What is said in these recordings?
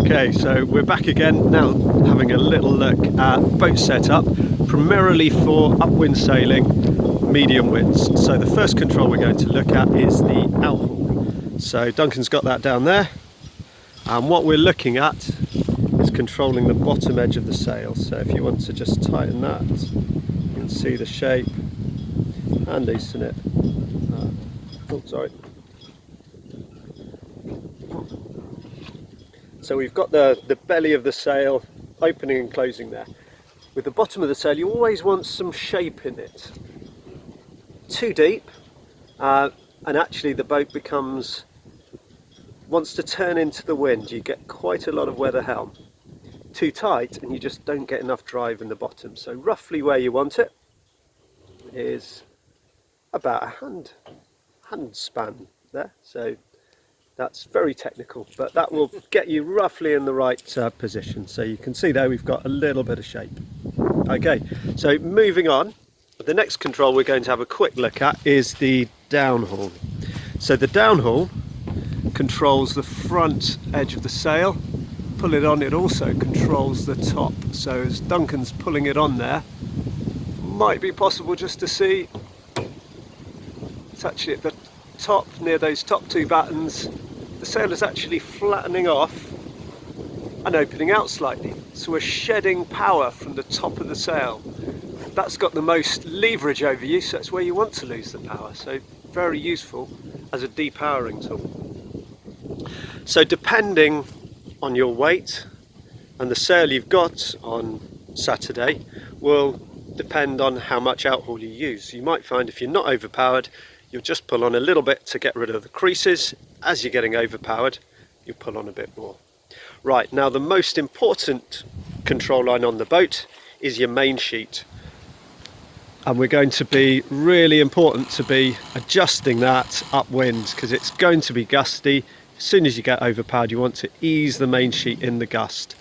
Okay, so we're back again now, having a little look at boat setup, primarily for upwind sailing, medium winds. So the first control we're going to look at is the outhaul. So Duncan's got that down there, and what we're looking at is controlling the bottom edge of the sail. So if you want to just tighten that, you can see the shape and loosen it. Oh, sorry. So we've got the belly of the sail opening and closing there. With the bottom of the sail, you always want some shape in it. Too deep, and actually the boat wants to turn into the wind. You get quite a lot of weather helm. Too tight, and you just don't get enough drive in the bottom. So roughly where you want it is about a hand span there. So that's very technical, but that will get you roughly in the right position. So you can see there we've got a little bit of shape. Okay, so moving on, the next control we're going to have a quick look at is the downhaul. So the downhaul controls the front edge of the sail. Pull it on, it also controls the top. So as Duncan's pulling it on there, might be possible just to see, it's actually at the top, near those top two battens, the sail is actually flattening off and opening out slightly. So we're shedding power from the top of the sail. That's got the most leverage over you, so that's where you want to lose the power. So very useful as a depowering tool. So depending on your weight and the sail you've got on Saturday will depend on how much outhaul you use. You might find if you're not overpowered, you'll just pull on a little bit to get rid of the creases. As you're getting overpowered, you pull on a bit more. Right, now the most important control line on the boat is your main sheet. And we're going to be really important to be adjusting that upwind because it's going to be gusty. As soon as you get overpowered, you want to ease the main sheet in the gust.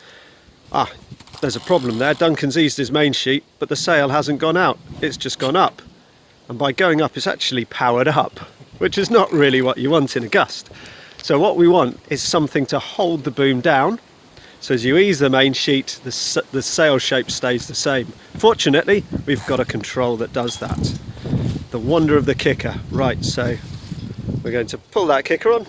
There's a problem there. Duncan's eased his main sheet, but the sail hasn't gone out. It's just gone up. And by going up, it's actually powered up, which is not really what you want in a gust. So what we want is something to hold the boom down. So as you ease the main sheet, the sail shape stays the same. Fortunately, we've got a control that does that. The wonder of the kicker. Right, so we're going to pull that kicker on.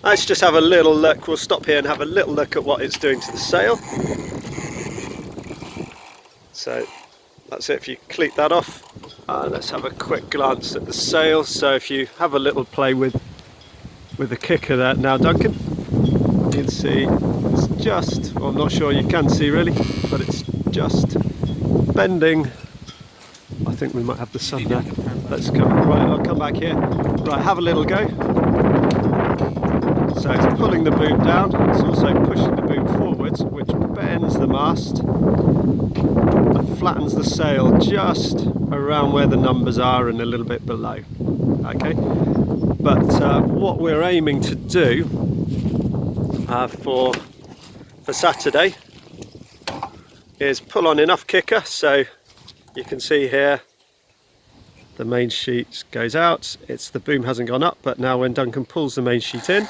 Let's just have a little look. We'll stop here and have a little look at what it's doing to the sail. So that's it. If you cleat that off, let's have a quick glance at the sail. So if you have a little play with the kicker there now, Duncan, you can see it's just, well, I'm not sure you can see really, but it's just bending. I think we might have the sun there. Let's come, right, I'll come back here. Right, have a little go. So it's pulling the boom down, it's also pushing the boom forwards, which bends the mast and flattens the sail just around where the numbers are and a little bit below. Okay, but what we're aiming to do for Saturday is pull on enough kicker so you can see here the main sheet goes out. The boom hasn't gone up, but now when Duncan pulls the main sheet in,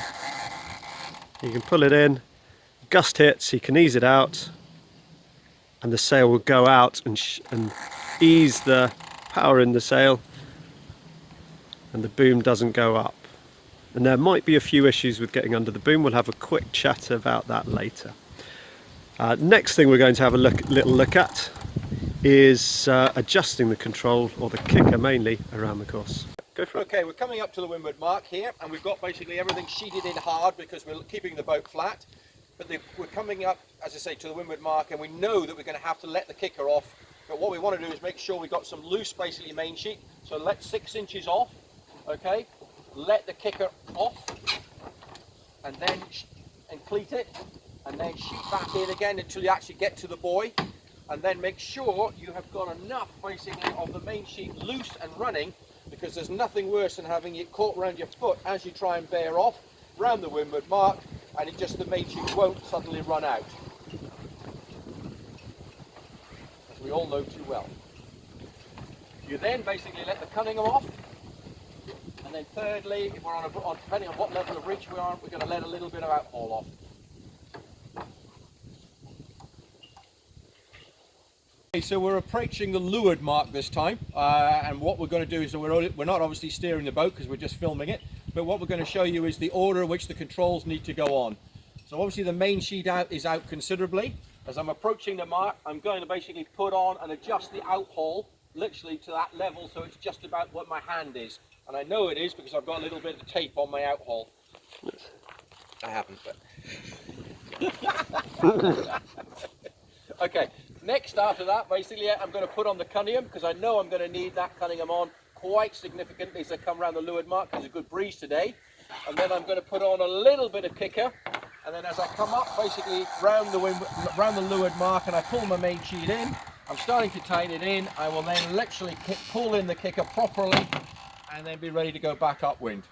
you can pull it in, gust hits, he can ease it out, and the sail will go out and ease the power in the sail, and the boom doesn't go up. And there might be a few issues with getting under the boom. We'll have a quick chat about that later. Next thing we're going to have a little look at is adjusting the control, or the kicker mainly, around the course. Go for it. Okay, we're coming up to the windward mark here, and we've got basically everything sheeted in hard because we're keeping the boat flat. But we're coming up, as I say, to the windward mark, and we know that we're going to have to let the kicker off. But what we want to do is make sure we've got some loose, basically, main sheet. So let 6 inches off, okay? Let the kicker off, and then cleat it, and then sheet back in again until you actually get to the buoy. And then make sure you have got enough, basically, of the main sheet loose and running, because there's nothing worse than having it caught around your foot as you try and bear off round the windward mark, and the main sheet won't suddenly run out, as we all know too well. You then basically let the cunning off, and then thirdly, if we're depending on what level of reach we are, we're going to let a little bit of outhaul off. Okay, so we're approaching the leeward mark this time, and what we're going to do is we're not obviously steering the boat because we're just filming it, but what we're going to show you is the order in which the controls need to go on. So obviously the main sheet out is out considerably. As I'm approaching the mark, I'm going to basically put on and adjust the out haul literally to that level, so it's just about what my hand is, and I know it is because I've got a little bit of tape on my out haul. I haven't, but okay. Next, after that, basically, I'm going to put on the cunningham because I know I'm going to need that cunningham on quite significantly as I come around the leeward mark. There's a good breeze today, and then I'm going to put on a little bit of kicker, and then as I come up, basically round the leeward mark, and I pull my main sheet in. I'm starting to tighten it in. I will then literally pull in the kicker properly, and then be ready to go back upwind.